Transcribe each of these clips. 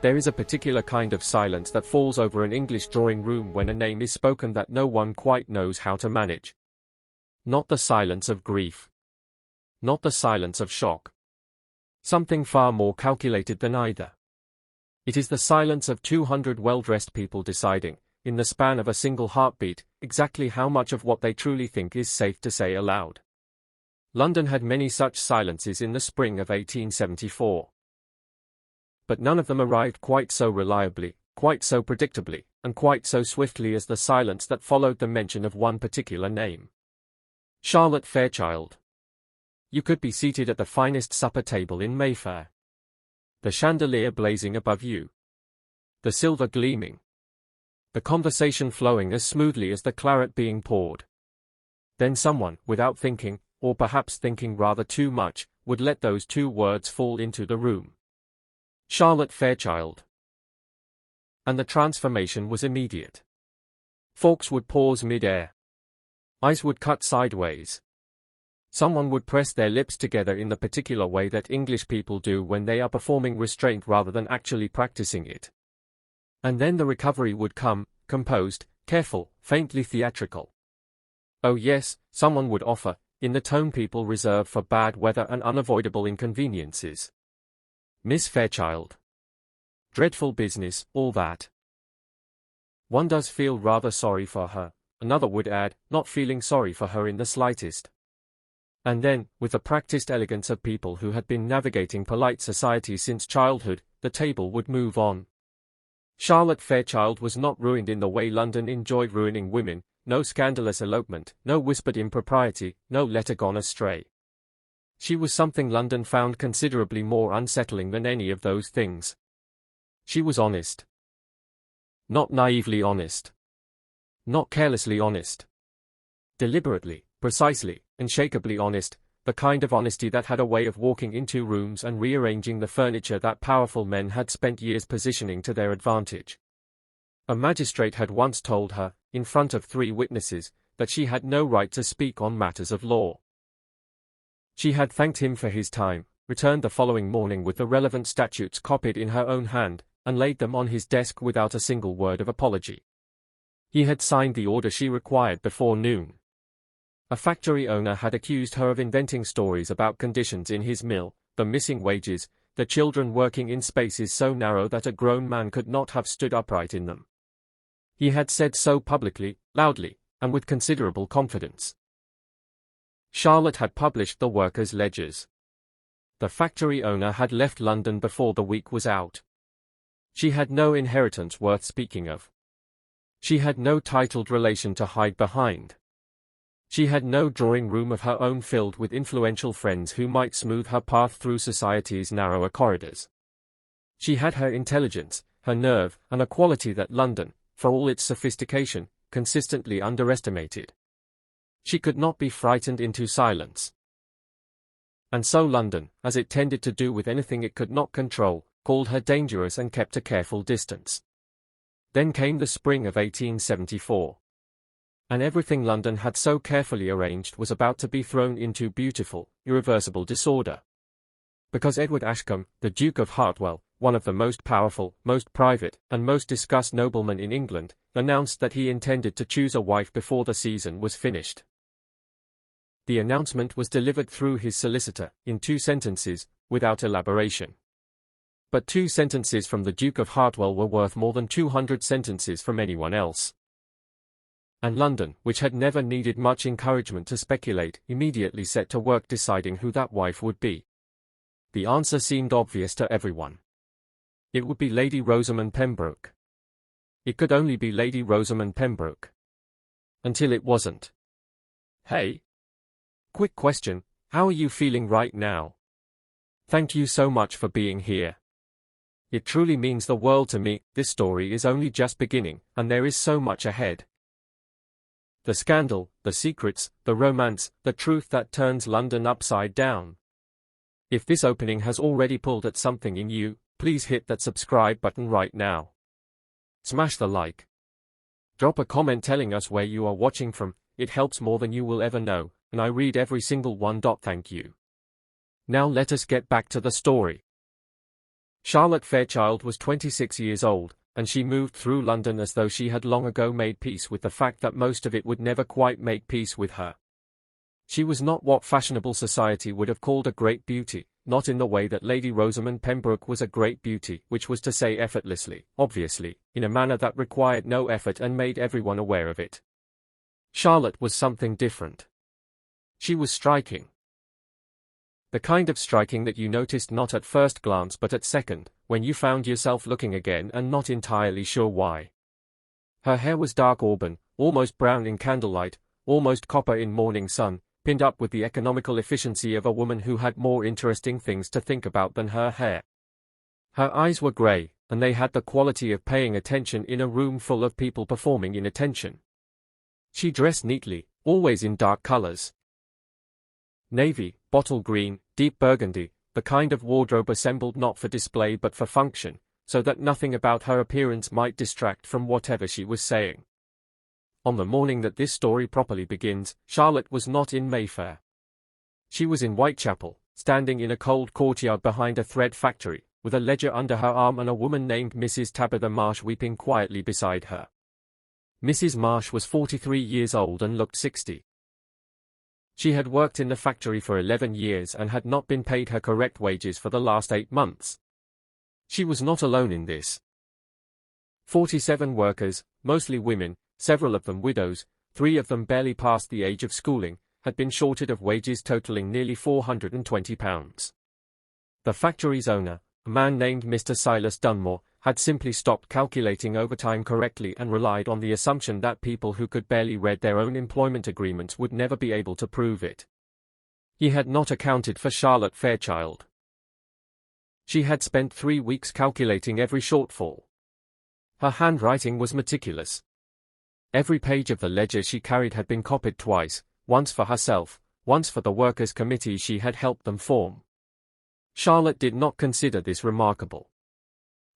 There is a particular kind of silence that falls over an English drawing room when a name is spoken that no one quite knows how to manage. Not the silence of grief. Not the silence of shock. Something far more calculated than either. It is the silence of 200 well-dressed people deciding, in the span of a single heartbeat, exactly how much of what they truly think is safe to say aloud. London had many such silences in the spring of 1874. But none of them arrived quite so reliably, quite so predictably, and quite so swiftly as the silence that followed the mention of one particular name. Charlotte Fairchild. You could be seated at the finest supper table in Mayfair. The chandelier blazing above you. The silver gleaming. The conversation flowing as smoothly as the claret being poured. Then someone, without thinking, or perhaps thinking rather too much, would let those two words fall into the room. Charlotte Fairchild. And the transformation was immediate. Forks would pause mid-air. Eyes would cut sideways. Someone would press their lips together in the particular way that English people do when they are performing restraint rather than actually practicing it. And then the recovery would come, composed, careful, faintly theatrical. Oh yes, someone would offer, in the tone people reserve for bad weather and unavoidable inconveniences. Miss Fairchild. Dreadful business, all that. One does feel rather sorry for her, another would add, not feeling sorry for her in the slightest. And then, with the practiced elegance of people who had been navigating polite society since childhood, the table would move on. Charlotte Fairchild was not ruined in the way London enjoyed ruining women, no scandalous elopement, no whispered impropriety, no letter gone astray. She was something London found considerably more unsettling than any of those things. She was honest. Not naively honest. Not carelessly honest. Deliberately, precisely, unshakably honest, the kind of honesty that had a way of walking into rooms and rearranging the furniture that powerful men had spent years positioning to their advantage. A magistrate had once told her, in front of 3 witnesses, that she had no right to speak on matters of law. She had thanked him for his time, returned the following morning with the relevant statutes copied in her own hand, and laid them on his desk without a single word of apology. He had signed the order she required before noon. A factory owner had accused her of inventing stories about conditions in his mill, the missing wages, the children working in spaces so narrow that a grown man could not have stood upright in them. He had said so publicly, loudly, and with considerable confidence. Charlotte had published the workers' ledgers. The factory owner had left London before the week was out. She had no inheritance worth speaking of. She had no titled relation to hide behind. She had no drawing room of her own filled with influential friends who might smooth her path through society's narrower corridors. She had her intelligence, her nerve, and a quality that London, for all its sophistication, consistently underestimated. She could not be frightened into silence. And so London, as it tended to do with anything it could not control, called her dangerous and kept a careful distance. Then came the spring of 1874. And everything London had so carefully arranged was about to be thrown into beautiful, irreversible disorder. Because Edward Ashcombe, the Duke of Hartwell, one of the most powerful, most private, and most discussed noblemen in England, announced that he intended to choose a wife before the season was finished. The announcement was delivered through his solicitor, in 2 sentences, without elaboration. But 2 sentences from the Duke of Hartwell were worth more than 200 sentences from anyone else. And London, which had never needed much encouragement to speculate, immediately set to work deciding who that wife would be. The answer seemed obvious to everyone. It would be Lady Rosamund Pembroke. It could only be Lady Rosamund Pembroke. Until it wasn't. Hey? Quick question, how are you feeling right now? Thank you so much for being here. It truly means the world to me. This story is only just beginning, and there is so much ahead. The scandal, the secrets, the romance, the truth that turns London upside down. If this opening has already pulled at something in you, please hit that subscribe button right now. Smash the like. Drop a comment telling us where you are watching from, it helps more than you will ever know, and I read every single one. Thank you. Now let us get back to the story. Charlotte Fairchild was 26 years old, and she moved through London as though she had long ago made peace with the fact that most of it would never quite make peace with her. She was not what fashionable society would have called a great beauty, not in the way that Lady Rosamund Pembroke was a great beauty, which was to say effortlessly, obviously, in a manner that required no effort and made everyone aware of it. Charlotte was something different. She was striking. The kind of striking that you noticed not at first glance but at second, when you found yourself looking again and not entirely sure why. Her hair was dark auburn, almost brown in candlelight, almost copper in morning sun, pinned up with the economical efficiency of a woman who had more interesting things to think about than her hair. Her eyes were grey, and they had the quality of paying attention in a room full of people performing inattention. She dressed neatly, always in dark colours. Navy, bottle green, deep burgundy, the kind of wardrobe assembled not for display but for function, so that nothing about her appearance might distract from whatever she was saying. On the morning that this story properly begins, Charlotte was not in Mayfair. She was in Whitechapel, standing in a cold courtyard behind a thread factory, with a ledger under her arm and a woman named Mrs. Tabitha Marsh weeping quietly beside her. Mrs. Marsh was 43 years old and looked 60. She had worked in the factory for 11 years and had not been paid her correct wages for the last 8 months. She was not alone in this. 47 workers, mostly women, several of them widows, 3 of them barely past the age of schooling, had been shorted of wages totaling nearly £420. The factory's owner, a man named Mr. Silas Dunmore, had simply stopped calculating overtime correctly and relied on the assumption that people who could barely read their own employment agreements would never be able to prove it. He had not accounted for Charlotte Fairchild. She had spent 3 weeks calculating every shortfall. Her handwriting was meticulous. Every page of the ledger she carried had been copied twice, once for herself, once for the workers' committee she had helped them form. Charlotte did not consider this remarkable.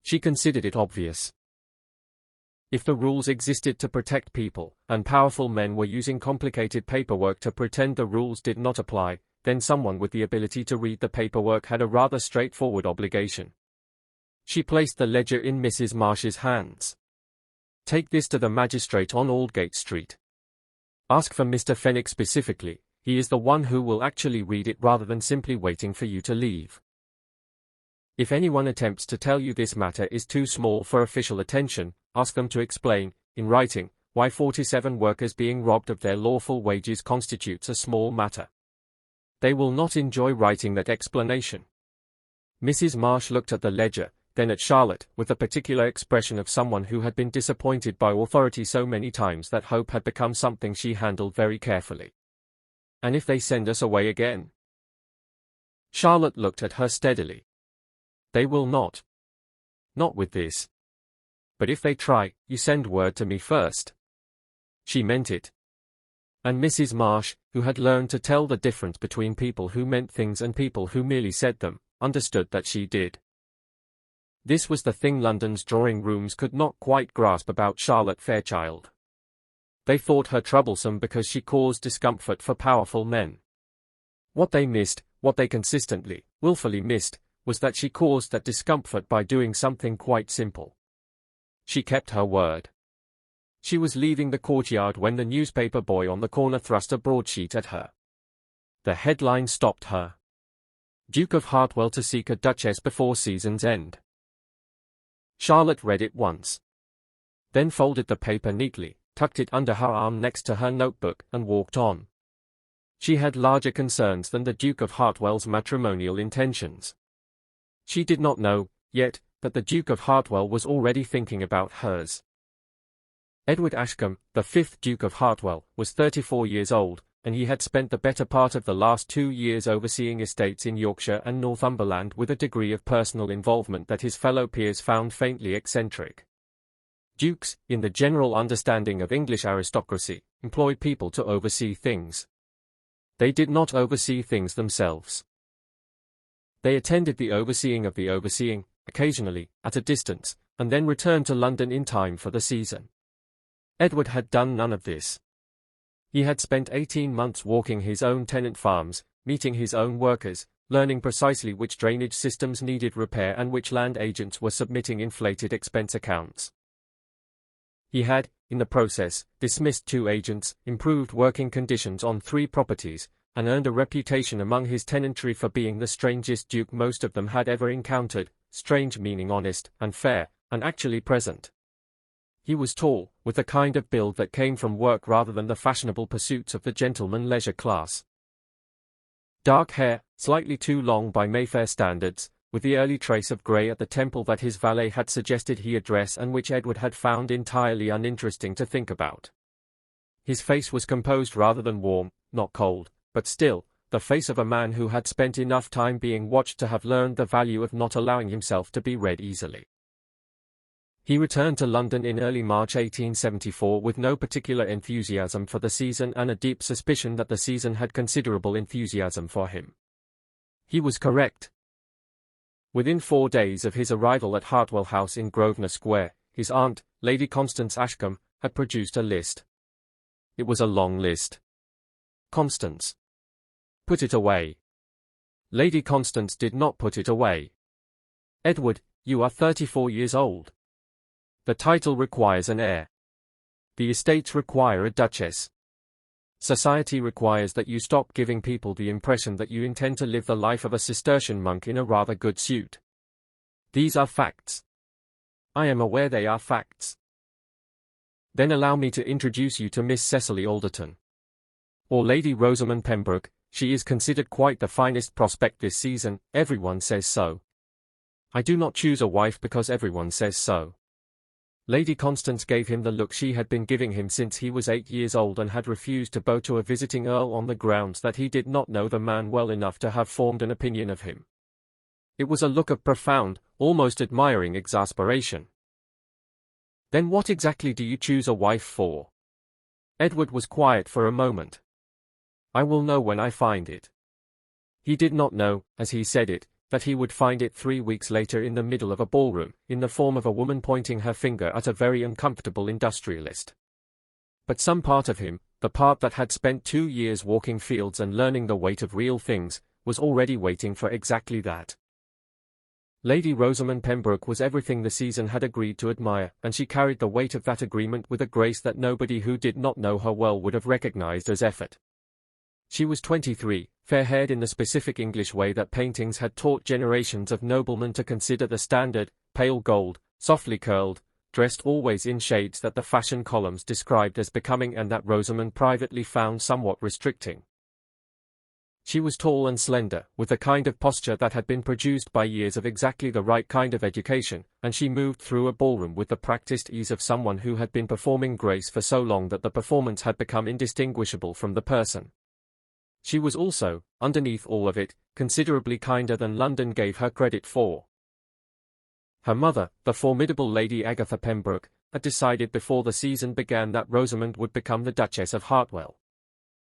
She considered it obvious. If the rules existed to protect people, and powerful men were using complicated paperwork to pretend the rules did not apply, then someone with the ability to read the paperwork had a rather straightforward obligation. She placed the ledger in Mrs. Marsh's hands. Take this to the magistrate on Aldgate Street. Ask for Mr. Fenwick specifically, he is the one who will actually read it rather than simply waiting for you to leave. If anyone attempts to tell you this matter is too small for official attention, ask them to explain, in writing, why 47 workers being robbed of their lawful wages constitutes a small matter. They will not enjoy writing that explanation. Mrs. Marsh looked at the ledger, then at Charlotte, with the particular expression of someone who had been disappointed by authority so many times that hope had become something she handled very carefully. And if they send us away again? Charlotte looked at her steadily. They will not. Not with this. But if they try, you send word to me first. She meant it. And Mrs. Marsh, who had learned to tell the difference between people who meant things and people who merely said them, understood that she did. This was the thing London's drawing rooms could not quite grasp about Charlotte Fairchild. They thought her troublesome because she caused discomfort for powerful men. What they missed, what they consistently, willfully missed, was that she caused that discomfort by doing something quite simple. She kept her word. She was leaving the courtyard when the newspaper boy on the corner thrust a broadsheet at her. The headline stopped her. Duke of Hartwell to seek a duchess before season's end. Charlotte read it once. Then folded the paper neatly, tucked it under her arm next to her notebook, and walked on. She had larger concerns than the Duke of Hartwell's matrimonial intentions. She did not know, yet, that the Duke of Hartwell was already thinking about hers. Edward Ashcombe, the 5th Duke of Hartwell, was 34 years old, and he had spent the better part of the last 2 years overseeing estates in Yorkshire and Northumberland with a degree of personal involvement that his fellow peers found faintly eccentric. Dukes, in the general understanding of English aristocracy, employed people to oversee things. They did not oversee things themselves. They attended the overseeing of the overseeing, occasionally, at a distance, and then returned to London in time for the season. Edward had done none of this. He had spent 18 months walking his own tenant farms, meeting his own workers, learning precisely which drainage systems needed repair and which land agents were submitting inflated expense accounts. He had, in the process, dismissed 2 agents, improved working conditions on 3 properties, and earned a reputation among his tenantry for being the strangest duke most of them had ever encountered, strange meaning honest, and fair, and actually present. He was tall, with a kind of build that came from work rather than the fashionable pursuits of the gentleman leisure class. Dark hair, slightly too long by Mayfair standards, with the early trace of grey at the temple that his valet had suggested he address and which Edward had found entirely uninteresting to think about. His face was composed rather than warm, not cold, but still, the face of a man who had spent enough time being watched to have learned the value of not allowing himself to be read easily. He returned to London in early March 1874 with no particular enthusiasm for the season and a deep suspicion that the season had considerable enthusiasm for him. He was correct. Within 4 days of his arrival at Hartwell House in Grosvenor Square, his aunt, Lady Constance Ashcombe, had produced a list. It was a long list. Constance. Put it away. Lady Constance did not put it away. Edward, you are 34 years old. The title requires an heir. The estates require a duchess. Society requires that you stop giving people the impression that you intend to live the life of a Cistercian monk in a rather good suit. These are facts. I am aware they are facts. Then allow me to introduce you to Miss Cecily Alderton. Or Lady Rosamund Pembroke. She is considered quite the finest prospect this season, everyone says so. I do not choose a wife because everyone says so. Lady Constance gave him the look she had been giving him since he was 8 years old and had refused to bow to a visiting earl on the grounds that he did not know the man well enough to have formed an opinion of him. It was a look of profound, almost admiring exasperation. Then what exactly do you choose a wife for? Edward was quiet for a moment. I will know when I find it. He did not know, as he said it, that he would find it 3 weeks later in the middle of a ballroom, in the form of a woman pointing her finger at a very uncomfortable industrialist. But some part of him, the part that had spent 2 years walking fields and learning the weight of real things, was already waiting for exactly that. Lady Rosamund Pembroke was everything the season had agreed to admire, and she carried the weight of that agreement with a grace that nobody who did not know her well would have recognized as effort. She was 23, fair-haired in the specific English way that paintings had taught generations of noblemen to consider the standard, pale gold, softly curled, dressed always in shades that the fashion columns described as becoming and that Rosamund privately found somewhat restricting. She was tall and slender, with a kind of posture that had been produced by years of exactly the right kind of education, and she moved through a ballroom with the practiced ease of someone who had been performing grace for so long that the performance had become indistinguishable from the person. She was also, underneath all of it, considerably kinder than London gave her credit for. Her mother, the formidable Lady Agatha Pembroke, had decided before the season began that Rosamund would become the Duchess of Hartwell.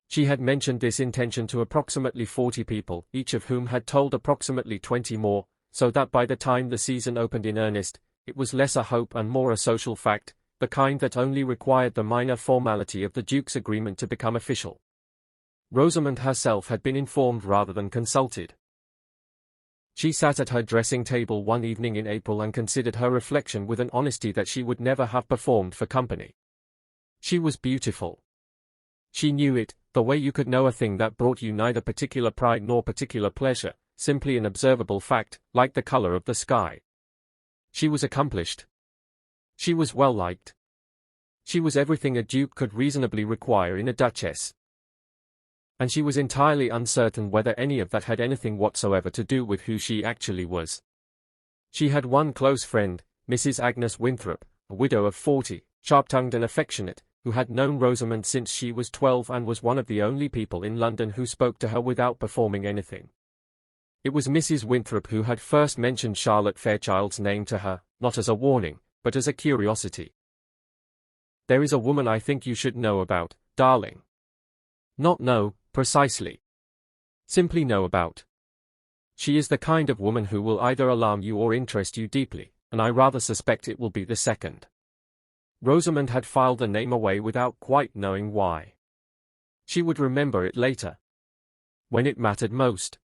She had mentioned this intention to approximately 40 people, each of whom had told approximately 20 more, so that by the time the season opened in earnest, it was less a hope and more a social fact, the kind that only required the minor formality of the Duke's agreement to become official. Rosamund herself had been informed rather than consulted. She sat at her dressing table one evening in April and considered her reflection with an honesty that she would never have performed for company. She was beautiful. She knew it, the way you could know a thing that brought you neither particular pride nor particular pleasure, simply an observable fact, like the color of the sky. She was accomplished. She was well liked. She was everything a duke could reasonably require in a duchess. And she was entirely uncertain whether any of that had anything whatsoever to do with who she actually was. She had one close friend, Mrs. Agnes Winthrop, a widow of 40, sharp-tongued and affectionate, who had known Rosamund since she was 12 and was one of the only people in London who spoke to her without performing anything. It was Mrs. Winthrop who had first mentioned Charlotte Fairchild's name to her, not as a warning, but as a curiosity. "There is a woman I think you should know about, darling." Not know, precisely. Simply know about. She is the kind of woman who will either alarm you or interest you deeply, and I rather suspect it will be the second. Rosamund had filed the name away without quite knowing why. She would remember it later. When it mattered most.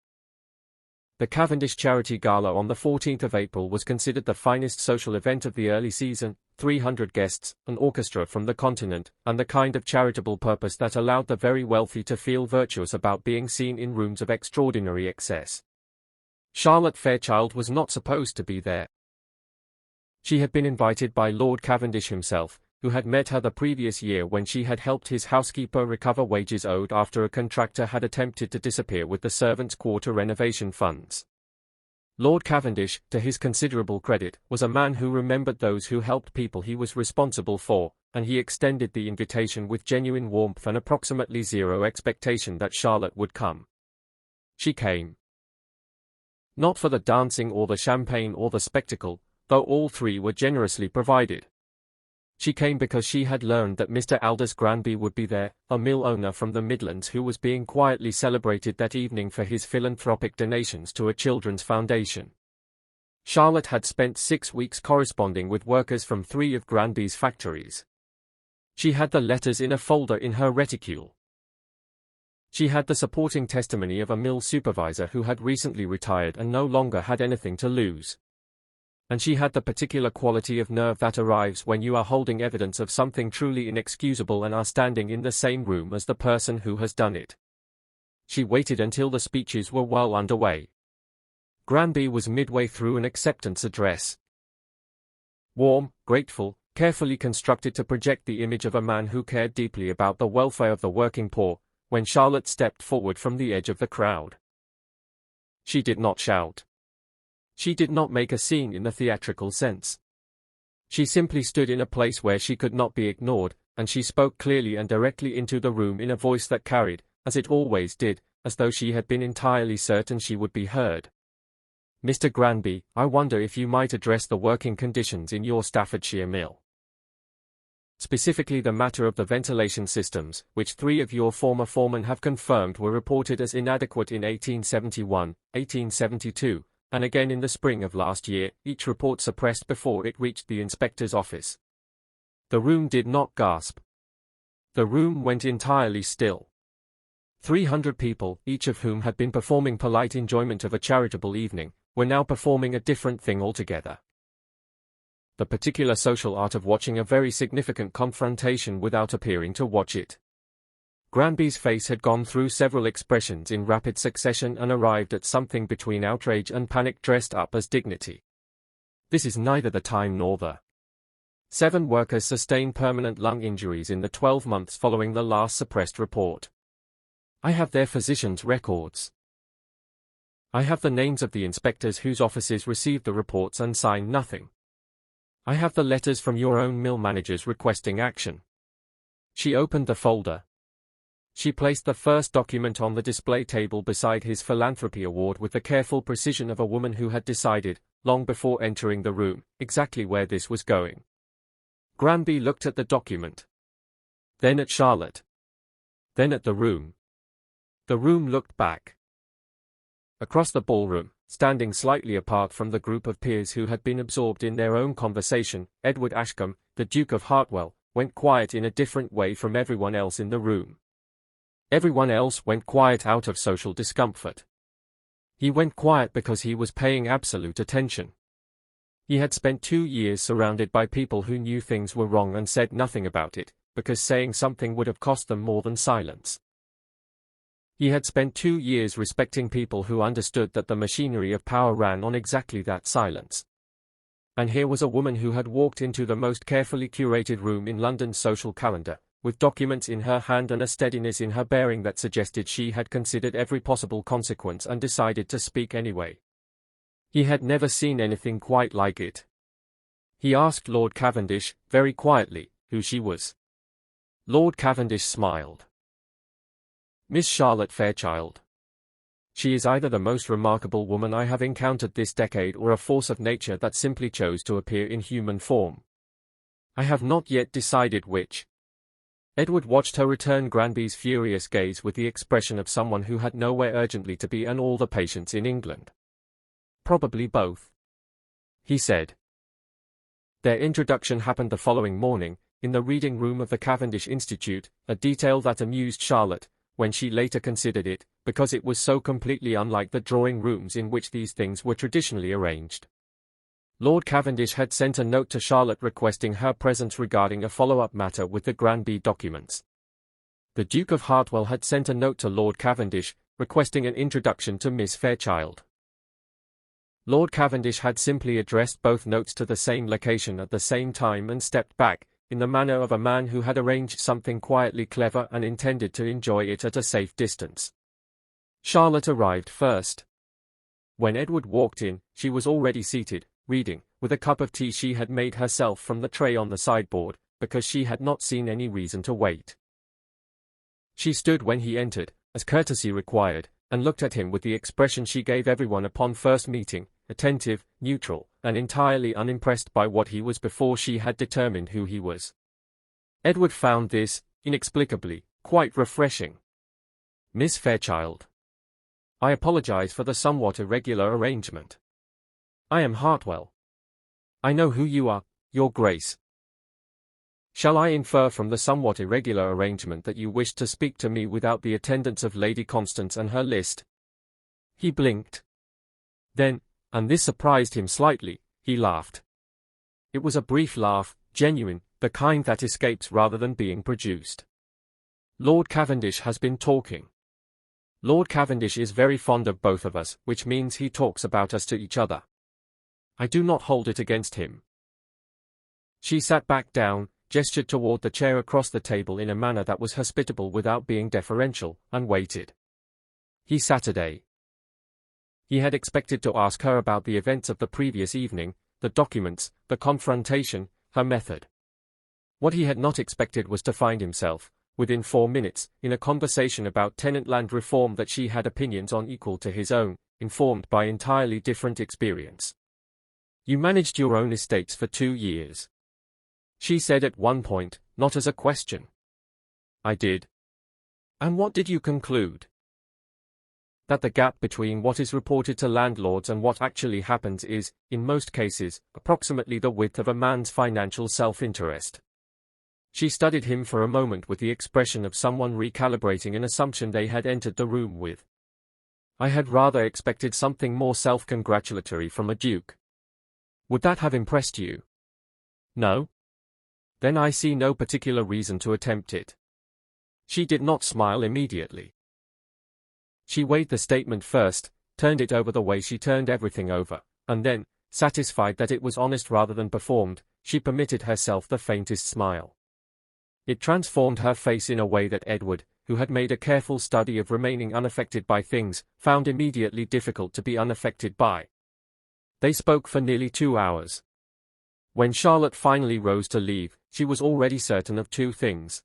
The Cavendish Charity Gala on the 14th of April was considered the finest social event of the early season, 300 guests, an orchestra from the continent, and the kind of charitable purpose that allowed the very wealthy to feel virtuous about being seen in rooms of extraordinary excess. Charlotte Fairchild was not supposed to be there. She had been invited by Lord Cavendish himself, who had met her the previous year when she had helped his housekeeper recover wages owed after a contractor had attempted to disappear with the servants' quarter renovation funds. Lord Cavendish, to his considerable credit, was a man who remembered those who helped people he was responsible for, and he extended the invitation with genuine warmth and approximately zero expectation that Charlotte would come. She came. Not for the dancing or the champagne or the spectacle, though all three were generously provided. She came because she had learned that Mr. Aldous Granby would be there, a mill owner from the Midlands who was being quietly celebrated that evening for his philanthropic donations to a children's foundation. Charlotte had spent 6 weeks corresponding with workers from 3 of Granby's factories. She had the letters in a folder in her reticule. She had the supporting testimony of a mill supervisor who had recently retired and no longer had anything to lose. And she had the particular quality of nerve that arrives when you are holding evidence of something truly inexcusable and are standing in the same room as the person who has done it. She waited until the speeches were well underway. Granby was midway through an acceptance address. Warm, grateful, carefully constructed to project the image of a man who cared deeply about the welfare of the working poor, when Charlotte stepped forward from the edge of the crowd. She did not shout. She did not make a scene in the theatrical sense. She simply stood in a place where she could not be ignored, and she spoke clearly and directly into the room in a voice that carried, as it always did, as though she had been entirely certain she would be heard. Mr. Granby, I wonder if you might address the working conditions in your Staffordshire mill. Specifically the matter of the ventilation systems, which 3 of your former foremen have confirmed were reported as inadequate in 1871, 1872, and again in the spring of last year, each report suppressed before it reached the inspector's office. The room did not gasp. The room went entirely still. 300 people, each of whom had been performing polite enjoyment of a charitable evening, were now performing a different thing altogether. The particular social art of watching a very significant confrontation without appearing to watch it. Granby's face had gone through several expressions in rapid succession and arrived at something between outrage and panic dressed up as dignity. This is neither the time nor the. 7 workers sustained permanent lung injuries in the 12 months following the last suppressed report. I have their physicians' records. I have the names of the inspectors whose offices received the reports and signed nothing. I have the letters from your own mill managers requesting action. She opened the folder. She placed the first document on the display table beside his philanthropy award with the careful precision of a woman who had decided, long before entering the room, exactly where this was going. Granby looked at the document. Then at Charlotte. Then at the room. The room looked back. Across the ballroom, standing slightly apart from the group of peers who had been absorbed in their own conversation, Edward Ashcombe, the Duke of Hartwell, went quiet in a different way from everyone else in the room. Everyone else went quiet out of social discomfort. He went quiet because he was paying absolute attention. He had spent 2 years surrounded by people who knew things were wrong and said nothing about it, because saying something would have cost them more than silence. He had spent 2 years respecting people who understood that the machinery of power ran on exactly that silence. And here was a woman who had walked into the most carefully curated room in London's social calendar, with documents in her hand and a steadiness in her bearing that suggested she had considered every possible consequence and decided to speak anyway. He had never seen anything quite like it. He asked Lord Cavendish, very quietly, who she was. Lord Cavendish smiled. Miss Charlotte Fairchild. She is either the most remarkable woman I have encountered this decade or a force of nature that simply chose to appear in human form. I have not yet decided which. Edward watched her return Granby's furious gaze with the expression of someone who had nowhere urgently to be and all the patience in England. Probably both. He said. Their introduction happened the following morning, in the reading room of the Cavendish Institute, a detail that amused Charlotte, when she later considered it, because it was so completely unlike the drawing rooms in which these things were traditionally arranged. Lord Cavendish had sent a note to Charlotte requesting her presence regarding a follow-up matter with the Granby documents. The Duke of Hartwell had sent a note to Lord Cavendish, requesting an introduction to Miss Fairchild. Lord Cavendish had simply addressed both notes to the same location at the same time and stepped back, in the manner of a man who had arranged something quietly clever and intended to enjoy it at a safe distance. Charlotte arrived first. When Edward walked in, she was already seated, reading, with a cup of tea she had made herself from the tray on the sideboard, because she had not seen any reason to wait. She stood when he entered, as courtesy required, and looked at him with the expression she gave everyone upon first meeting, attentive, neutral, and entirely unimpressed by what he was before she had determined who he was. Edward found this, inexplicably, quite refreshing. "Miss Fairchild. I apologize for the somewhat irregular arrangement. I am Hartwell. I know who you are, Your Grace. Shall I infer from the somewhat irregular arrangement that you wished to speak to me without the attendance of Lady Constance and her list?" He blinked. Then, and this surprised him slightly, he laughed. It was a brief laugh, genuine, the kind that escapes rather than being produced. "Lord Cavendish has been talking. Lord Cavendish is very fond of both of us, which means he talks about us to each other. I do not hold it against him." She sat back down, gestured toward the chair across the table in a manner that was hospitable without being deferential, and waited. Saturday. He had expected to ask her about the events of the previous evening, the documents, the confrontation, her method. What he had not expected was to find himself, within 4 minutes, in a conversation about tenant land reform that she had opinions on equal to his own, informed by entirely different experience. "You managed your own estates for 2 years. She said at one point, not as a question. "I did." "And what did you conclude?" "That the gap between what is reported to landlords and what actually happens is, in most cases, approximately the width of a man's financial self-interest." She studied him for a moment with the expression of someone recalibrating an assumption they had entered the room with. "I had rather expected something more self-congratulatory from a duke." "Would that have impressed you?" "No." "Then I see no particular reason to attempt it." She did not smile immediately. She weighed the statement first, turned it over the way she turned everything over, and then, satisfied that it was honest rather than performed, she permitted herself the faintest smile. It transformed her face in a way that Edward, who had made a careful study of remaining unaffected by things, found immediately difficult to be unaffected by. They spoke for nearly 2 hours. When Charlotte finally rose to leave, she was already certain of 2 things.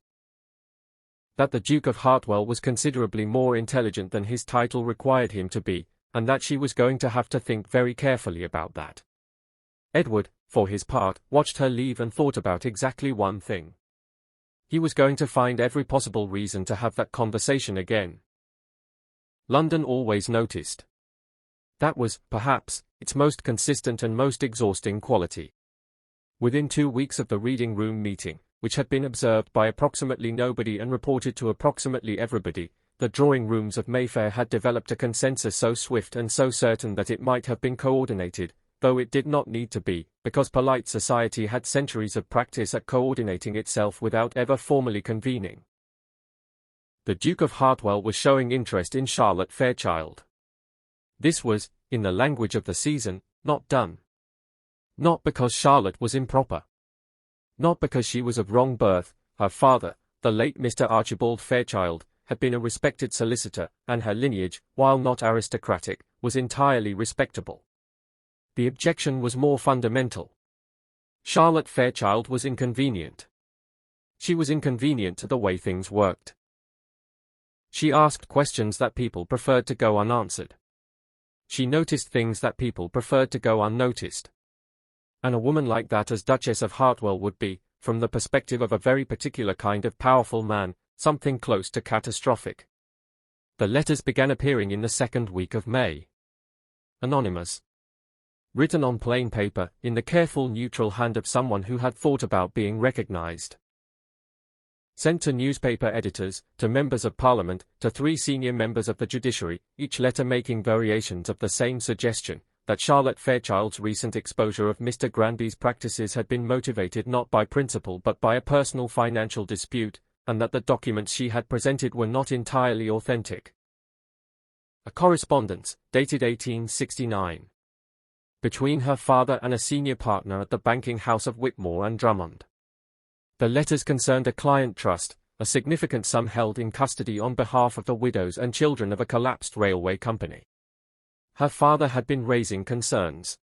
That the Duke of Hartwell was considerably more intelligent than his title required him to be, and that she was going to have to think very carefully about that. Edward, for his part, watched her leave and thought about exactly one thing. He was going to find every possible reason to have that conversation again. London always noticed. That was, perhaps, its most consistent and most exhausting quality. Within 2 weeks of the reading room meeting, which had been observed by approximately nobody and reported to approximately everybody, the drawing rooms of Mayfair had developed a consensus so swift and so certain that it might have been coordinated, though it did not need to be, because polite society had centuries of practice at coordinating itself without ever formally convening. The Duke of Hartwell was showing interest in Charlotte Fairchild. This was, in the language of the season, not done. Not because Charlotte was improper. Not because she was of wrong birth. Her father, the late Mr. Archibald Fairchild, had been a respected solicitor, and her lineage, while not aristocratic, was entirely respectable. The objection was more fundamental. Charlotte Fairchild was inconvenient. She was inconvenient to the way things worked. She asked questions that people preferred to go unanswered. She noticed things that people preferred to go unnoticed. And a woman like that as Duchess of Hartwell would be, from the perspective of a very particular kind of powerful man, something close to catastrophic. The letters began appearing in the second week of May. Anonymous. Written on plain paper, in the careful neutral hand of someone who had thought about being recognized. Sent to newspaper editors, to members of Parliament, to 3 senior members of the judiciary, each letter making variations of the same suggestion, that Charlotte Fairchild's recent exposure of Mr. Granby's practices had been motivated not by principle but by a personal financial dispute, and that the documents she had presented were not entirely authentic. A correspondence, dated 1869. Between her father and a senior partner at the banking house of Whitmore and Drummond. The letters concerned a client trust, a significant sum held in custody on behalf of the widows and children of a collapsed railway company. Her father had been raising concerns.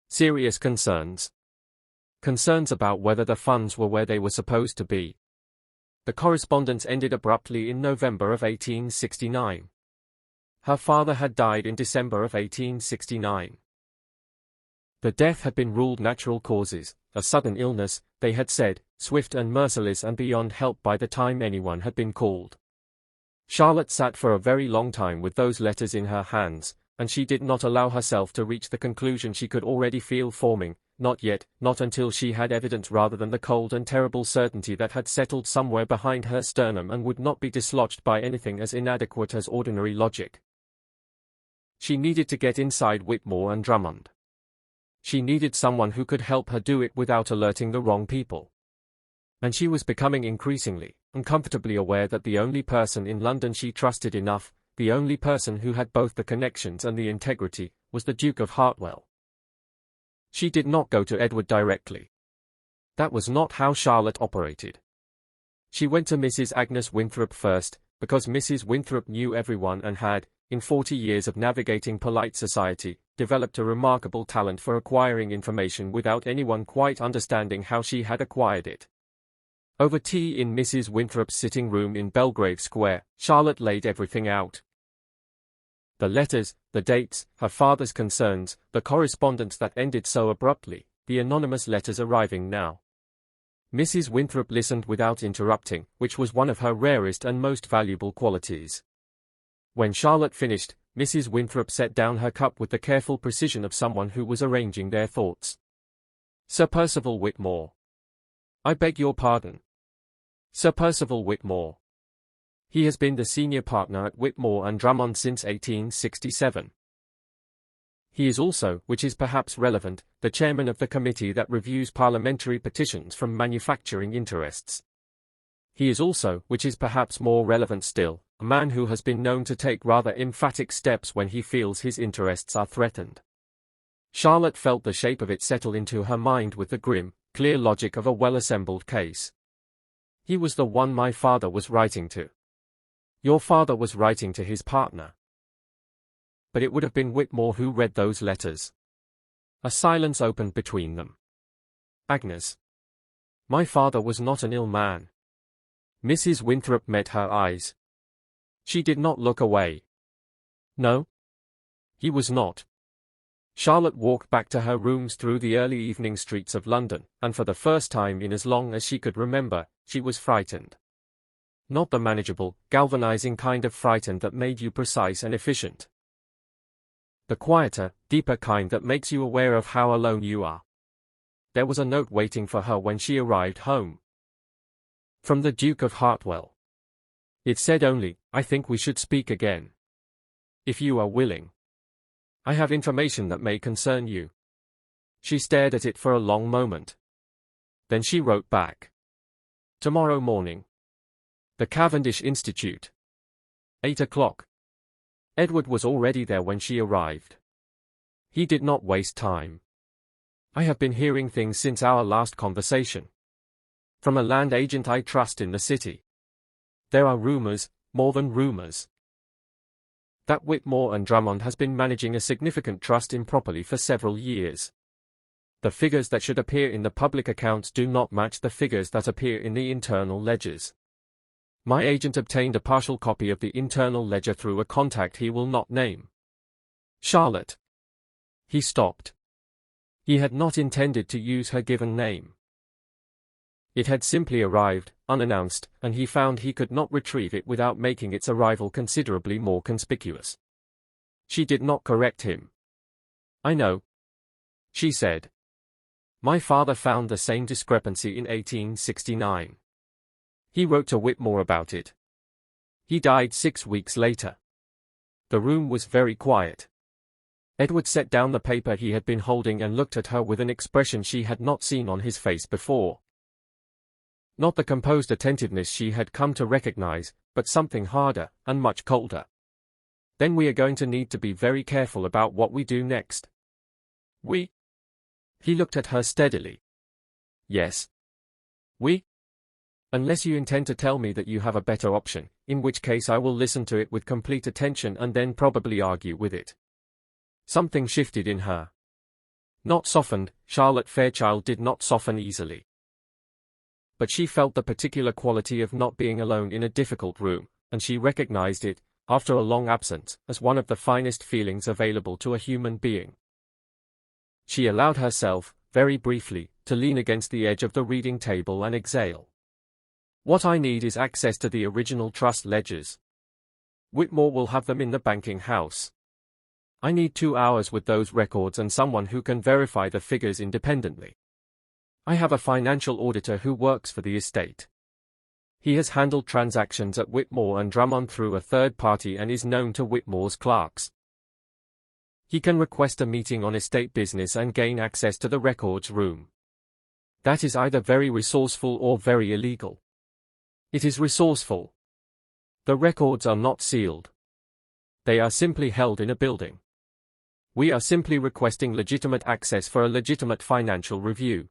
Serious concerns. Concerns about whether the funds were where they were supposed to be. The correspondence ended abruptly in November of 1869. Her father had died in December of 1869. The death had been ruled natural causes, a sudden illness, they had said, swift and merciless and beyond help by the time anyone had been called. Charlotte sat for a very long time with those letters in her hands, and she did not allow herself to reach the conclusion she could already feel forming, not yet, not until she had evidence rather than the cold and terrible certainty that had settled somewhere behind her sternum and would not be dislodged by anything as inadequate as ordinary logic. She needed to get inside Whitmore and Drummond. She needed someone who could help her do it without alerting the wrong people. And she was becoming increasingly, uncomfortably aware that the only person in London she trusted enough, the only person who had both the connections and the integrity, was the Duke of Hartwell. She did not go to Edward directly. That was not how Charlotte operated. She went to Mrs. Agnes Winthrop first, because Mrs. Winthrop knew everyone and had, in 40 years of navigating polite society, developed a remarkable talent for acquiring information without anyone quite understanding how she had acquired it. Over tea in Mrs. Winthrop's sitting room in Belgrave Square, Charlotte laid everything out. The letters, the dates, her father's concerns, the correspondence that ended so abruptly, the anonymous letters arriving now. Mrs. Winthrop listened without interrupting, which was one of her rarest and most valuable qualities. When Charlotte finished, Mrs. Winthrop set down her cup with the careful precision of someone who was arranging their thoughts. Sir Percival Whitmore. I beg your pardon. Sir Percival Whitmore. He has been the senior partner at Whitmore and Drummond since 1867. He is also, which is perhaps relevant, the chairman of the committee that reviews parliamentary petitions from manufacturing interests. He is also, which is perhaps more relevant still, a man who has been known to take rather emphatic steps when he feels his interests are threatened. Charlotte felt the shape of it settle into her mind with the grim, clear logic of a well-assembled case. He was the one my father was writing to. Your father was writing to his partner. But it would have been Whitmore who read those letters. A silence opened between them. Agnes. My father was not an ill man. Mrs. Winthrop met her eyes. She did not look away. No. He was not. Charlotte walked back to her rooms through the early evening streets of London, and for the first time in as long as she could remember, she was frightened. Not the manageable, galvanizing kind of frightened that made you precise and efficient. The quieter, deeper kind that makes you aware of how alone you are. There was a note waiting for her when she arrived home. From the Duke of Hartwell. It said only, I think we should speak again. If you are willing. I have information that may concern you. She stared at it for a long moment. Then she wrote back. Tomorrow morning. The Cavendish Institute. 8 o'clock. Edward was already there when she arrived. He did not waste time. I have been hearing things since our last conversation. From a land agent I trust in the city. There are rumors, more than rumors, that Whitmore and Drummond has been managing a significant trust improperly for several years. The figures that should appear in the public accounts do not match the figures that appear in the internal ledgers. My agent obtained a partial copy of the internal ledger through a contact he will not name. Charlotte. He stopped. He had not intended to use her given name. It had simply arrived, unannounced, and he found he could not retrieve it without making its arrival considerably more conspicuous. She did not correct him. I know, she said. My father found the same discrepancy in 1869. He wrote to Whitmore about it. He died 6 weeks later. The room was very quiet. Edward set down the paper he had been holding and looked at her with an expression she had not seen on his face before. Not the composed attentiveness she had come to recognize, but something harder, and much colder. Then we are going to need to be very careful about what we do next. We? He looked at her steadily. Yes. We? Unless you intend to tell me that you have a better option, in which case I will listen to it with complete attention and then probably argue with it. Something shifted in her. Not softened, Charlotte Fairchild did not soften easily. But she felt the particular quality of not being alone in a difficult room, and she recognized it, after a long absence, as one of the finest feelings available to a human being. She allowed herself, very briefly, to lean against the edge of the reading table and exhale. What I need is access to the original trust ledgers. Whitmore will have them in the banking house. I need 2 hours with those records and someone who can verify the figures independently. I have a financial auditor who works for the estate. He has handled transactions at Whitmore and Drummond through a third party and is known to Whitmore's clerks. He can request a meeting on estate business and gain access to the records room. That is either very resourceful or very illegal. It is resourceful. The records are not sealed. They are simply held in a building. We are simply requesting legitimate access for a legitimate financial review.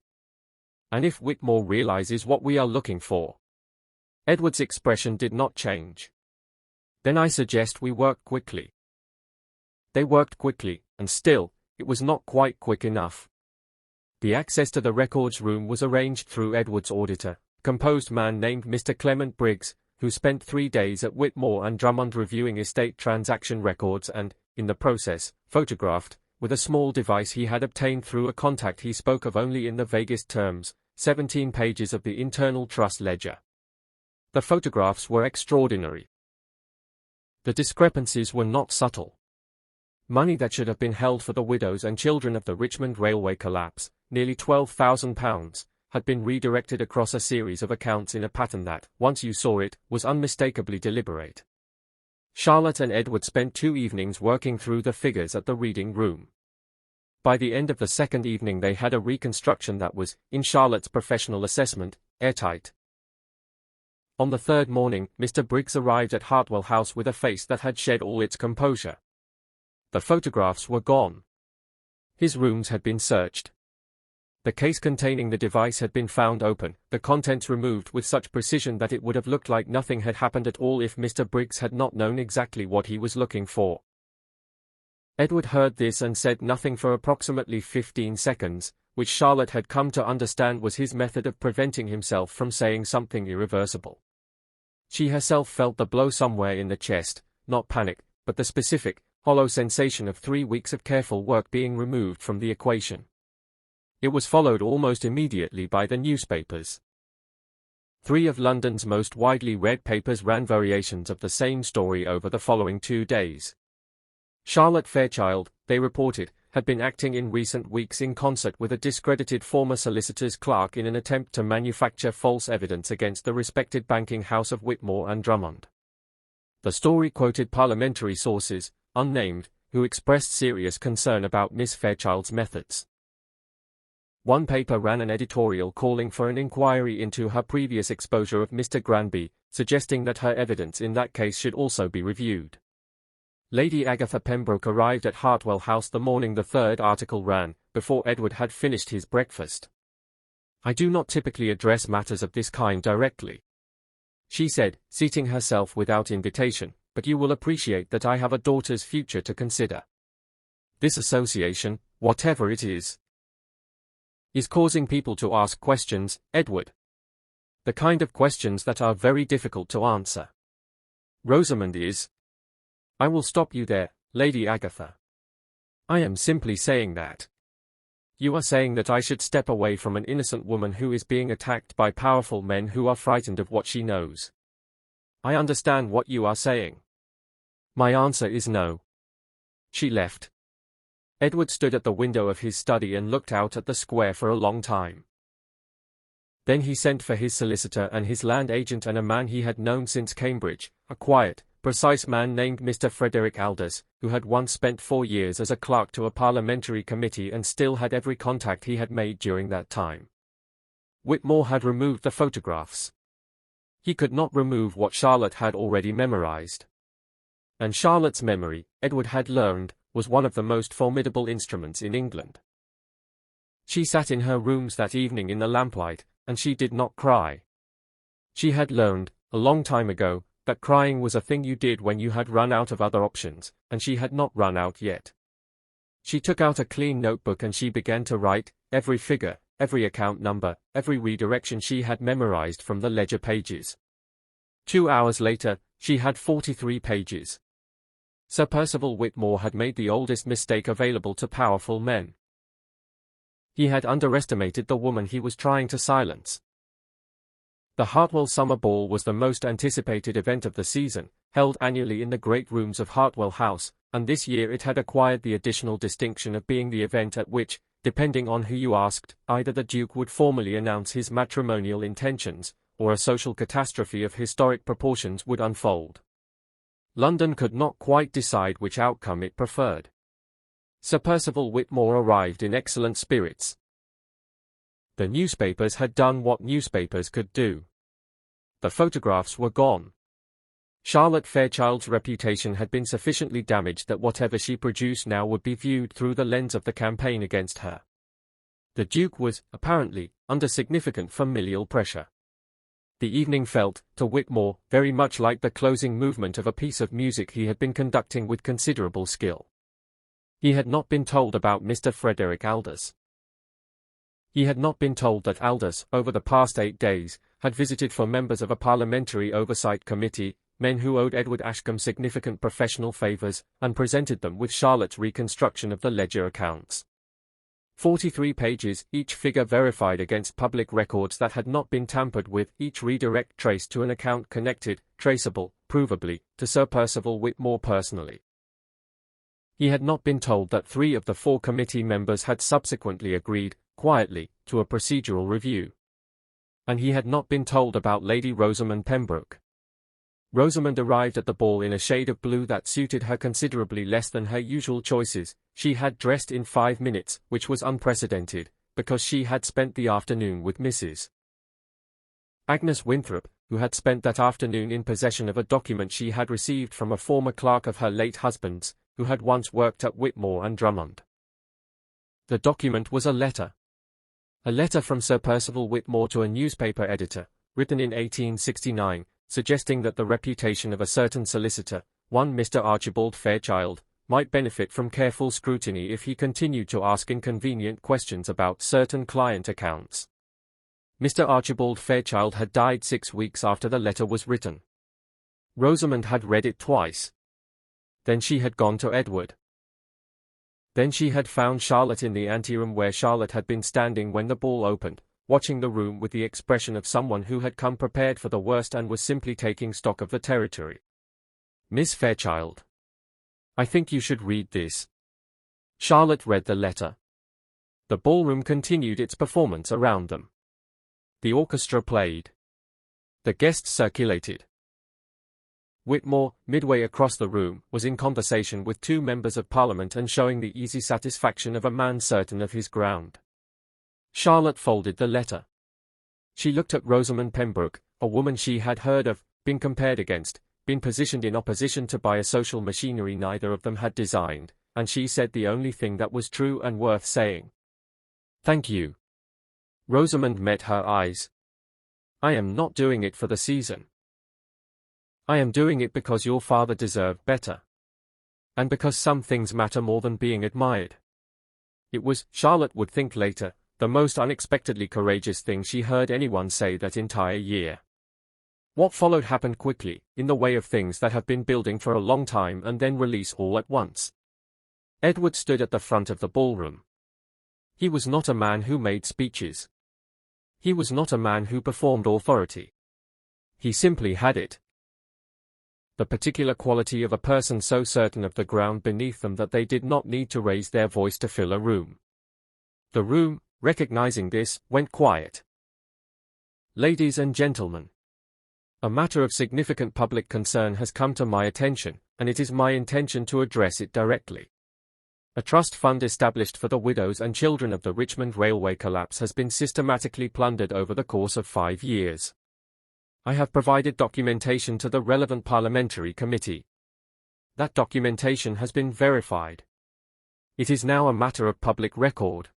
And if Whitmore realizes what we are looking for. Edward's expression did not change. Then I suggest we work quickly. They worked quickly, and still, it was not quite quick enough. The access to the records room was arranged through Edward's auditor, a composed man named Mr. Clement Briggs, who spent 3 days at Whitmore and Drummond reviewing estate transaction records and, in the process, photographed, with a small device he had obtained through a contact he spoke of only in the vaguest terms, 17 pages of the internal trust ledger. The photographs were extraordinary. The discrepancies were not subtle. Money that should have been held for the widows and children of the Richmond Railway collapse, nearly £12,000, had been redirected across a series of accounts in a pattern that, once you saw it, was unmistakably deliberate. Charlotte and Edward spent 2 evenings working through the figures at the reading room. By the end of the second evening they had a reconstruction that was, in Charlotte's professional assessment, airtight. On the third morning, Mr. Briggs arrived at Hartwell House with a face that had shed all its composure. The photographs were gone. His rooms had been searched. The case containing the device had been found open, the contents removed with such precision that it would have looked like nothing had happened at all if Mr. Briggs had not known exactly what he was looking for. Edward heard this and said nothing for approximately 15 seconds, which Charlotte had come to understand was his method of preventing himself from saying something irreversible. She herself felt the blow somewhere in the chest, not panic, but the specific, hollow sensation of 3 weeks of careful work being removed from the equation. It was followed almost immediately by the newspapers. 3 of London's most widely read papers ran variations of the same story over the following 2 days. Charlotte Fairchild, they reported, had been acting in recent weeks in concert with a discredited former solicitor's clerk in an attempt to manufacture false evidence against the respected banking house of Whitmore and Drummond. The story quoted parliamentary sources, unnamed, who expressed serious concern about Miss Fairchild's methods. One paper ran an editorial calling for an inquiry into her previous exposure of Mr. Granby, suggesting that her evidence in that case should also be reviewed. Lady Agatha Pembroke arrived at Hartwell House the morning the third article ran, before Edward had finished his breakfast. "I do not typically address matters of this kind directly," she said, seating herself without invitation, "but you will appreciate that I have a daughter's future to consider. This association, whatever it is causing people to ask questions, Edward. The kind of questions that are very difficult to answer. Rosamund is. I will stop you there, Lady Agatha. I am simply saying that. You are saying that I should step away from an innocent woman who is being attacked by powerful men who are frightened of what she knows. I understand what you are saying. My answer is no." She left. Edward stood at the window of his study and looked out at the square for a long time. Then he sent for his solicitor and his land agent and a man he had known since Cambridge, a quiet, precise man named Mr. Frederick Aldous, who had once spent 4 years as a clerk to a parliamentary committee and still had every contact he had made during that time. Whitmore had removed the photographs. He could not remove what Charlotte had already memorized. And Charlotte's memory, Edward had learned, was one of the most formidable instruments in England. She sat in her rooms that evening in the lamplight, and she did not cry. She had learned, a long time ago, that crying was a thing you did when you had run out of other options, and she had not run out yet. She took out a clean notebook and she began to write, every figure, every account number, every redirection she had memorized from the ledger pages. 2 hours later, she had 43 pages. Sir Percival Whitmore had made the oldest mistake available to powerful men. He had underestimated the woman he was trying to silence. The Hartwell Summer Ball was the most anticipated event of the season, held annually in the great rooms of Hartwell House, and this year it had acquired the additional distinction of being the event at which, depending on who you asked, either the Duke would formally announce his matrimonial intentions, or a social catastrophe of historic proportions would unfold. London could not quite decide which outcome it preferred. Sir Percival Whitmore arrived in excellent spirits. The newspapers had done what newspapers could do. The photographs were gone. Charlotte Fairchild's reputation had been sufficiently damaged that whatever she produced now would be viewed through the lens of the campaign against her. The Duke was, apparently, under significant familial pressure. The evening felt, to Whitmore, very much like the closing movement of a piece of music he had been conducting with considerable skill. He had not been told about Mr. Frederick Aldous. He had not been told that Aldous, over the past 8 days, had visited for members of a parliamentary oversight committee, men who owed Edward Ashcombe significant professional favours, and presented them with Charlotte's reconstruction of the ledger accounts. 43 pages, each figure verified against public records that had not been tampered with, each redirect traced to an account connected, traceable, provably, to Sir Percival Whitmore personally. He had not been told that 3 of the 4 committee members had subsequently agreed, quietly, to a procedural review. And he had not been told about Lady Rosamund Pembroke. Rosamund arrived at the ball in a shade of blue that suited her considerably less than her usual choices. She had dressed in 5 minutes, which was unprecedented, because she had spent the afternoon with Mrs. Agnes Winthrop, who had spent that afternoon in possession of a document she had received from a former clerk of her late husband's, who had once worked at Whitmore and Drummond. The document was a letter. A letter from Sir Percival Whitmore to a newspaper editor, written in 1869, suggesting that the reputation of a certain solicitor, one Mr. Archibald Fairchild, might benefit from careful scrutiny if he continued to ask inconvenient questions about certain client accounts. Mr. Archibald Fairchild had died 6 weeks after the letter was written. Rosamund had read it twice. Then she had gone to Edward. Then she had found Charlotte in the anteroom where Charlotte had been standing when the ball opened, watching the room with the expression of someone who had come prepared for the worst and was simply taking stock of the territory. "Miss Fairchild, I think you should read this." Charlotte read the letter. The ballroom continued its performance around them. The orchestra played. The guests circulated. Whitmore, midway across the room, was in conversation with 2 members of Parliament and showing the easy satisfaction of a man certain of his ground. Charlotte folded the letter. She looked at Rosamund Pembroke, a woman she had heard of, been compared against, been positioned in opposition to by a social machinery neither of them had designed, and she said the only thing that was true and worth saying. "Thank you." Rosamund met her eyes. "I am not doing it for the season. I am doing it because your father deserved better. And because some things matter more than being admired." It was, Charlotte would think later, the most unexpectedly courageous thing she heard anyone say that entire year. What followed happened quickly, in the way of things that have been building for a long time and then release all at once. Edward stood at the front of the ballroom. He was not a man who made speeches. He was not a man who performed authority. He simply had it. The particular quality of a person so certain of the ground beneath them that they did not need to raise their voice to fill a room. The room, recognizing this, went quiet. Ladies and gentlemen, a matter of significant public concern has come to my attention, and it is my intention to address it directly. A trust fund established for the widows and children of the Richmond Railway collapse has been systematically plundered over the course of 5 years. I have provided documentation to the relevant parliamentary committee. That documentation has been verified. It is now a matter of public record.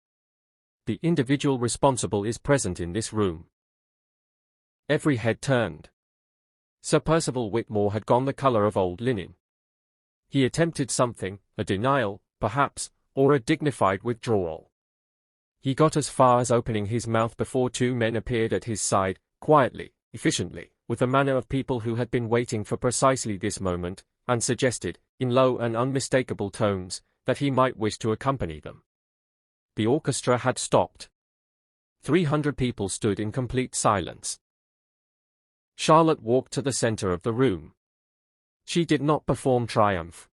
The individual responsible is present in this room. Every head turned. Sir Percival Whitmore had gone the colour of old linen. He attempted something, a denial, perhaps, or a dignified withdrawal. He got as far as opening his mouth before 2 men appeared at his side, quietly, efficiently, with the manner of people who had been waiting for precisely this moment, and suggested, in low and unmistakable tones, that he might wish to accompany them. The orchestra had stopped. 300 people stood in complete silence. Charlotte walked to the centre of the room. She did not perform triumph.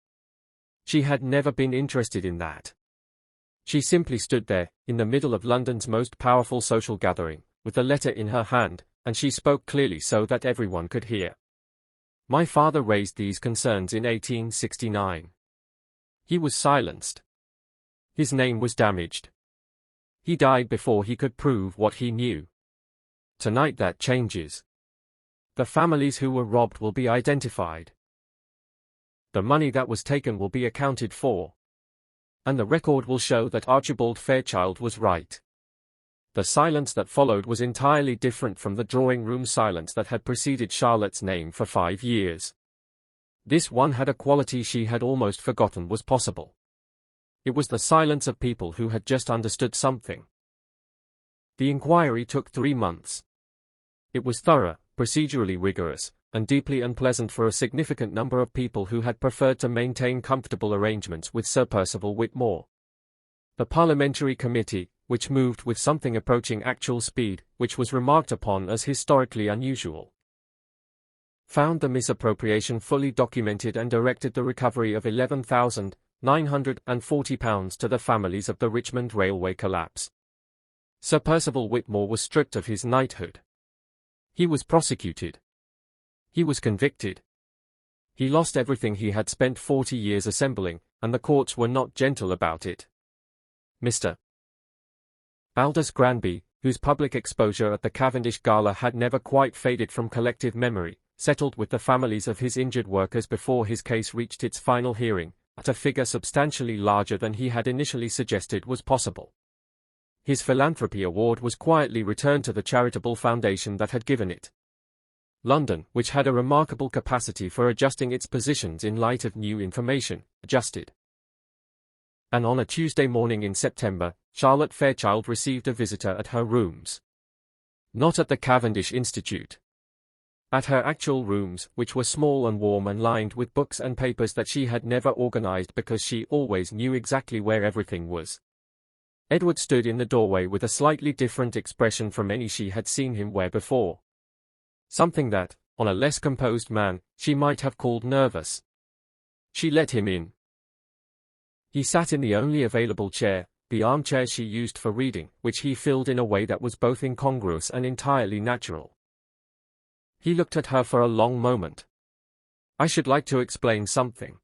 She had never been interested in that. She simply stood there, in the middle of London's most powerful social gathering, with a letter in her hand, and she spoke clearly so that everyone could hear. My father raised these concerns in 1869. He was silenced. His name was damaged. He died before he could prove what he knew. Tonight that changes. The families who were robbed will be identified. The money that was taken will be accounted for. And the record will show that Archibald Fairchild was right. The silence that followed was entirely different from the drawing-room silence that had preceded Charlotte's name for 5 years. This one had a quality she had almost forgotten was possible. It was the silence of people who had just understood something. The inquiry took 3 months. It was thorough, procedurally rigorous, and deeply unpleasant for a significant number of people who had preferred to maintain comfortable arrangements with Sir Percival Whitmore. The parliamentary committee, which moved with something approaching actual speed, which was remarked upon as historically unusual, found the misappropriation fully documented and directed the recovery of £11,940 to the families of the Richmond Railway collapse. Sir Percival Whitmore was stripped of his knighthood. He was prosecuted. He was convicted. He lost everything he had spent 40 years assembling, and the courts were not gentle about it. Mr. Aldous Granby, whose public exposure at the Cavendish Gala had never quite faded from collective memory, settled with the families of his injured workers before his case reached its final hearing, at a figure substantially larger than he had initially suggested was possible. His philanthropy award was quietly returned to the charitable foundation that had given it. London, which had a remarkable capacity for adjusting its positions in light of new information, adjusted. And on a Tuesday morning in September, Charlotte Fairchild received a visitor at her rooms. Not at the Cavendish Institute. At her actual rooms, which were small and warm and lined with books and papers that she had never organized because she always knew exactly where everything was. Edward stood in the doorway with a slightly different expression from any she had seen him wear before. Something that, on a less composed man, she might have called nervous. She let him in. He sat in the only available chair, the armchair she used for reading, which he filled in a way that was both incongruous and entirely natural. He looked at her for a long moment. "I should like to explain something.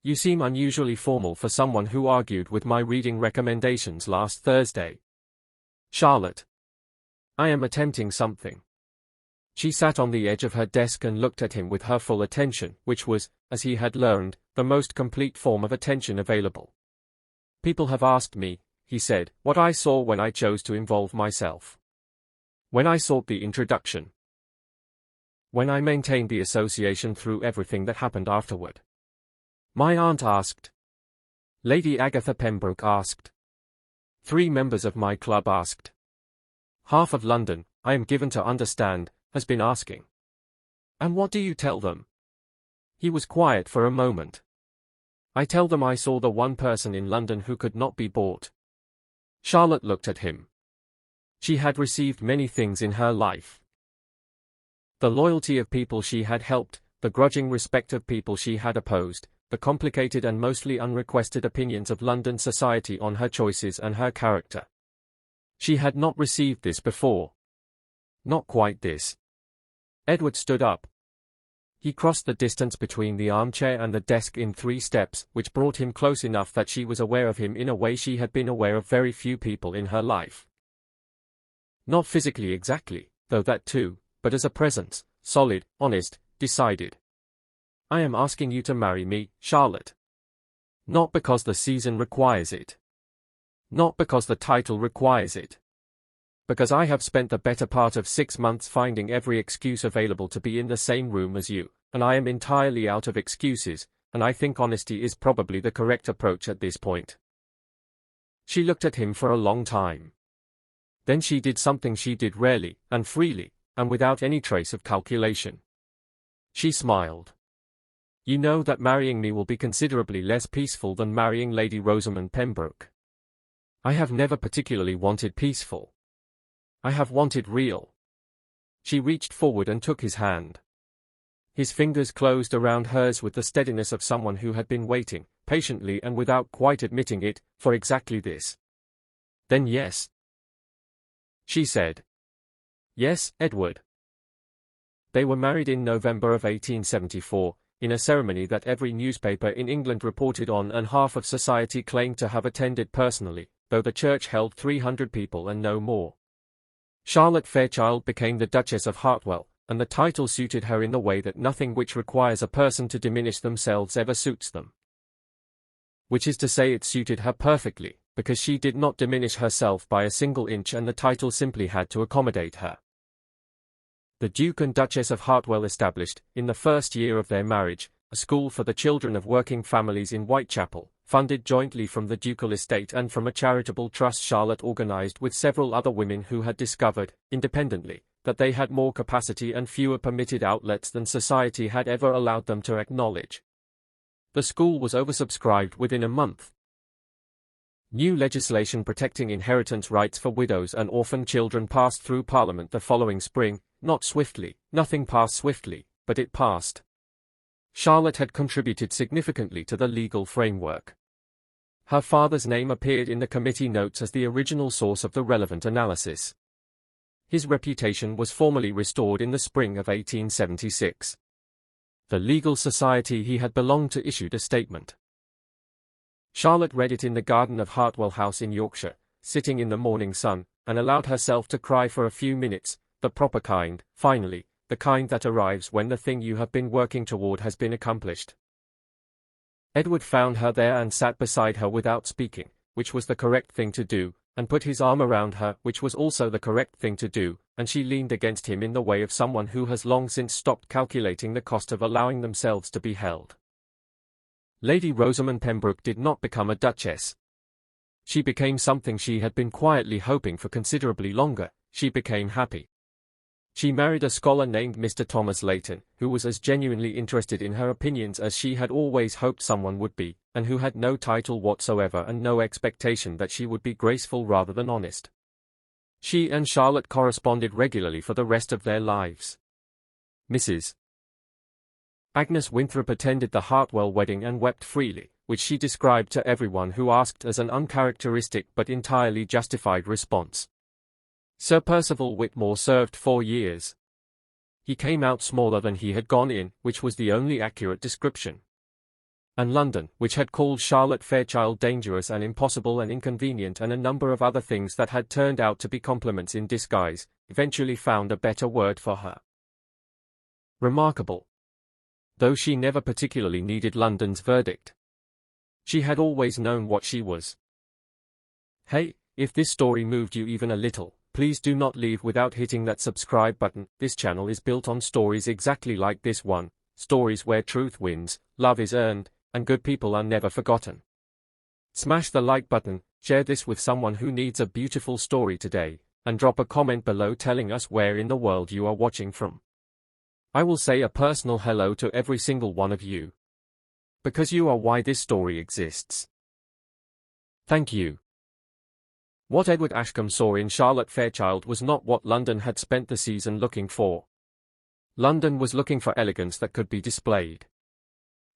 You seem unusually formal for someone who argued with my reading recommendations last Thursday." "Charlotte, I am attempting something." She sat on the edge of her desk and looked at him with her full attention, which was, as he had learned, the most complete form of attention available. "People have asked me," he said, "what I saw when I chose to involve myself. When I sought the introduction. When I maintained the association through everything that happened afterward. My aunt asked. Lady Agatha Pembroke asked. 3 members of my club asked. Half of London, I am given to understand, has been asking. And what do you tell them?" He was quiet for a moment. "I tell them I saw the one person in London who could not be bought." Charlotte looked at him. She had received many things in her life. The loyalty of people she had helped, the grudging respect of people she had opposed, the complicated and mostly unrequested opinions of London society on her choices and her character. She had not received this before. Not quite this. Edward stood up. He crossed the distance between the armchair and the desk in 3 steps, which brought him close enough that she was aware of him in a way she had been aware of very few people in her life. Not physically exactly, though that too, but as a presence, solid, honest, decided. I am asking you to marry me, Charlotte. Not because the season requires it. Not because the title requires it. Because I have spent the better part of 6 months finding every excuse available to be in the same room as you, and I am entirely out of excuses, and I think honesty is probably the correct approach at this point. She looked at him for a long time. Then she did something she did rarely, and freely, and without any trace of calculation. She smiled. You know that marrying me will be considerably less peaceful than marrying Lady Rosamund Pembroke. I have never particularly wanted peaceful. I have wanted real. She reached forward and took his hand. His fingers closed around hers with the steadiness of someone who had been waiting, patiently and without quite admitting it, for exactly this. Then yes. She said. Yes, Edward. They were married in November of 1874, in a ceremony that every newspaper in England reported on and half of society claimed to have attended personally, though the church held 300 people and no more. Charlotte Fairchild became the Duchess of Hartwell, and the title suited her in the way that nothing which requires a person to diminish themselves ever suits them. Which is to say, it suited her perfectly, because she did not diminish herself by a single inch and the title simply had to accommodate her. The Duke and Duchess of Hartwell established, in the first year of their marriage, a school for the children of working families in Whitechapel, funded jointly from the ducal estate and from a charitable trust Charlotte organized with several other women who had discovered, independently, that they had more capacity and fewer permitted outlets than society had ever allowed them to acknowledge. The school was oversubscribed within a month. New legislation protecting inheritance rights for widows and orphan children passed through Parliament the following spring, not swiftly, nothing passed swiftly, but it passed. Charlotte had contributed significantly to the legal framework. Her father's name appeared in the committee notes as the original source of the relevant analysis. His reputation was formally restored in the spring of 1876. The legal society he had belonged to issued a statement. Charlotte read it in the garden of Hartwell House in Yorkshire, sitting in the morning sun, and allowed herself to cry for a few minutes, the proper kind, finally, the kind that arrives when the thing you have been working toward has been accomplished. Edward found her there and sat beside her without speaking, which was the correct thing to do, and put his arm around her, which was also the correct thing to do, and she leaned against him in the way of someone who has long since stopped calculating the cost of allowing themselves to be held. Lady Rosamund Pembroke did not become a duchess. She became something she had been quietly hoping for considerably longer. She became happy. She married a scholar named Mr. Thomas Layton, who was as genuinely interested in her opinions as she had always hoped someone would be, and who had no title whatsoever and no expectation that she would be graceful rather than honest. She and Charlotte corresponded regularly for the rest of their lives. Mrs. Agnes Winthrop attended the Hartwell wedding and wept freely, which she described to everyone who asked as an uncharacteristic but entirely justified response. Sir Percival Whitmore served 4 years. He came out smaller than he had gone in, which was the only accurate description. And London, which had called Charlotte Fairchild dangerous and impossible and inconvenient and a number of other things that had turned out to be compliments in disguise, eventually found a better word for her. Remarkable. Though she never particularly needed London's verdict. She had always known what she was. Hey, if this story moved you even a little, please do not leave without hitting that subscribe button. This channel is built on stories exactly like this one, stories where truth wins, love is earned, and good people are never forgotten. Smash the like button, share this with someone who needs a beautiful story today, and drop a comment below telling us where in the world you are watching from. I will say a personal hello to every single one of you. Because you are why this story exists. Thank you. What Edward Ashcombe saw in Charlotte Fairchild was not what London had spent the season looking for. London was looking for elegance that could be displayed.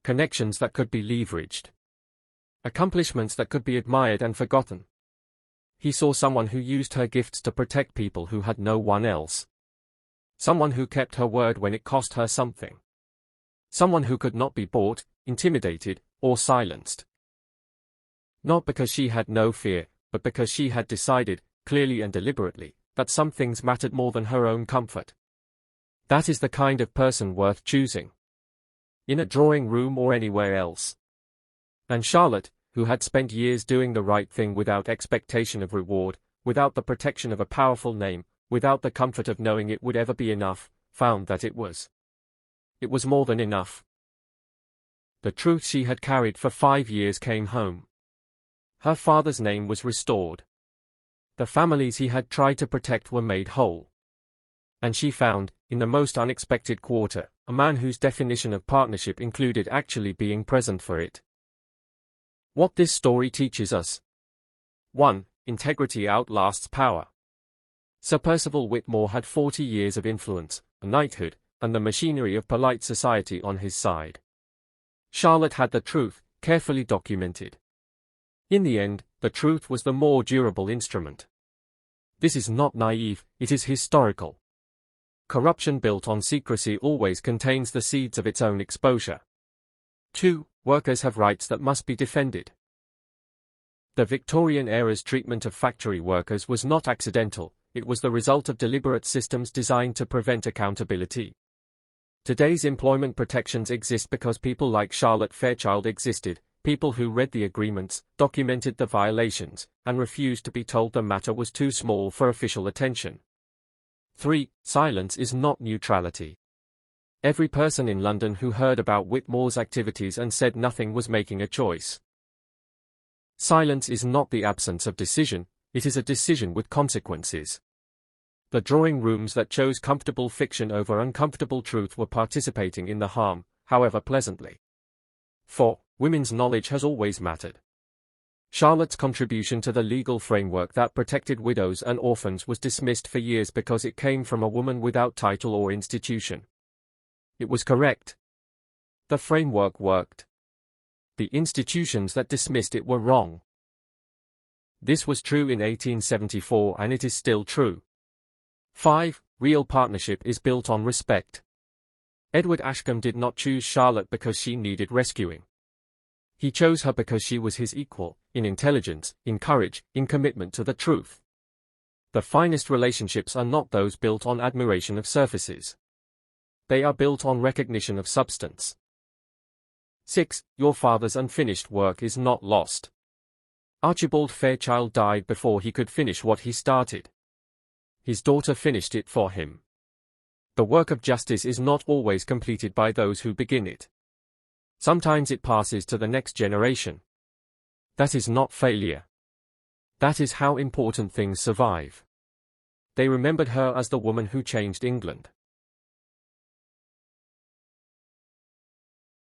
Connections that could be leveraged. Accomplishments that could be admired and forgotten. He saw someone who used her gifts to protect people who had no one else. Someone who kept her word when it cost her something. Someone who could not be bought, intimidated, or silenced. Not because she had no fear, but because she had decided, clearly and deliberately, that some things mattered more than her own comfort. That is the kind of person worth choosing. In a drawing room or anywhere else. And Charlotte, who had spent years doing the right thing without expectation of reward, without the protection of a powerful name, without the comfort of knowing it would ever be enough, found that it was. It was more than enough. The truth she had carried for 5 years came home. Her father's name was restored. The families he had tried to protect were made whole. And she found, in the most unexpected quarter, a man whose definition of partnership included actually being present for it. What this story teaches us. 1. Integrity outlasts power. Sir Percival Whitmore had 40 years of influence, a knighthood, and the machinery of polite society on his side. Charlotte had the truth, carefully documented. In the end, the truth was the more durable instrument. This is not naive, it is historical. Corruption built on secrecy always contains the seeds of its own exposure. 2. Workers have rights that must be defended. The Victorian era's treatment of factory workers was not accidental, it was the result of deliberate systems designed to prevent accountability. Today's employment protections exist because people like Charlotte Fairchild existed, people who read the agreements, documented the violations, and refused to be told the matter was too small for official attention. 3. Silence is not neutrality. Every person in London who heard about Whitmore's activities and said nothing was making a choice. Silence is not the absence of decision, it is a decision with consequences. The drawing rooms that chose comfortable fiction over uncomfortable truth were participating in the harm, however pleasantly. 4. Women's knowledge has always mattered. Charlotte's contribution to the legal framework that protected widows and orphans was dismissed for years because it came from a woman without title or institution. It was correct. The framework worked. The institutions that dismissed it were wrong. This was true in 1874 and it is still true. 5. Real partnership is built on respect. Edward Ashcombe did not choose Charlotte because she needed rescuing. He chose her because she was his equal, in intelligence, in courage, in commitment to the truth. The finest relationships are not those built on admiration of surfaces. They are built on recognition of substance. 6. Your father's unfinished work is not lost. Archibald Fairchild died before he could finish what he started. His daughter finished it for him. The work of justice is not always completed by those who begin it. Sometimes it passes to the next generation. That is not failure. That is how important things survive. They remembered her as the woman who changed England.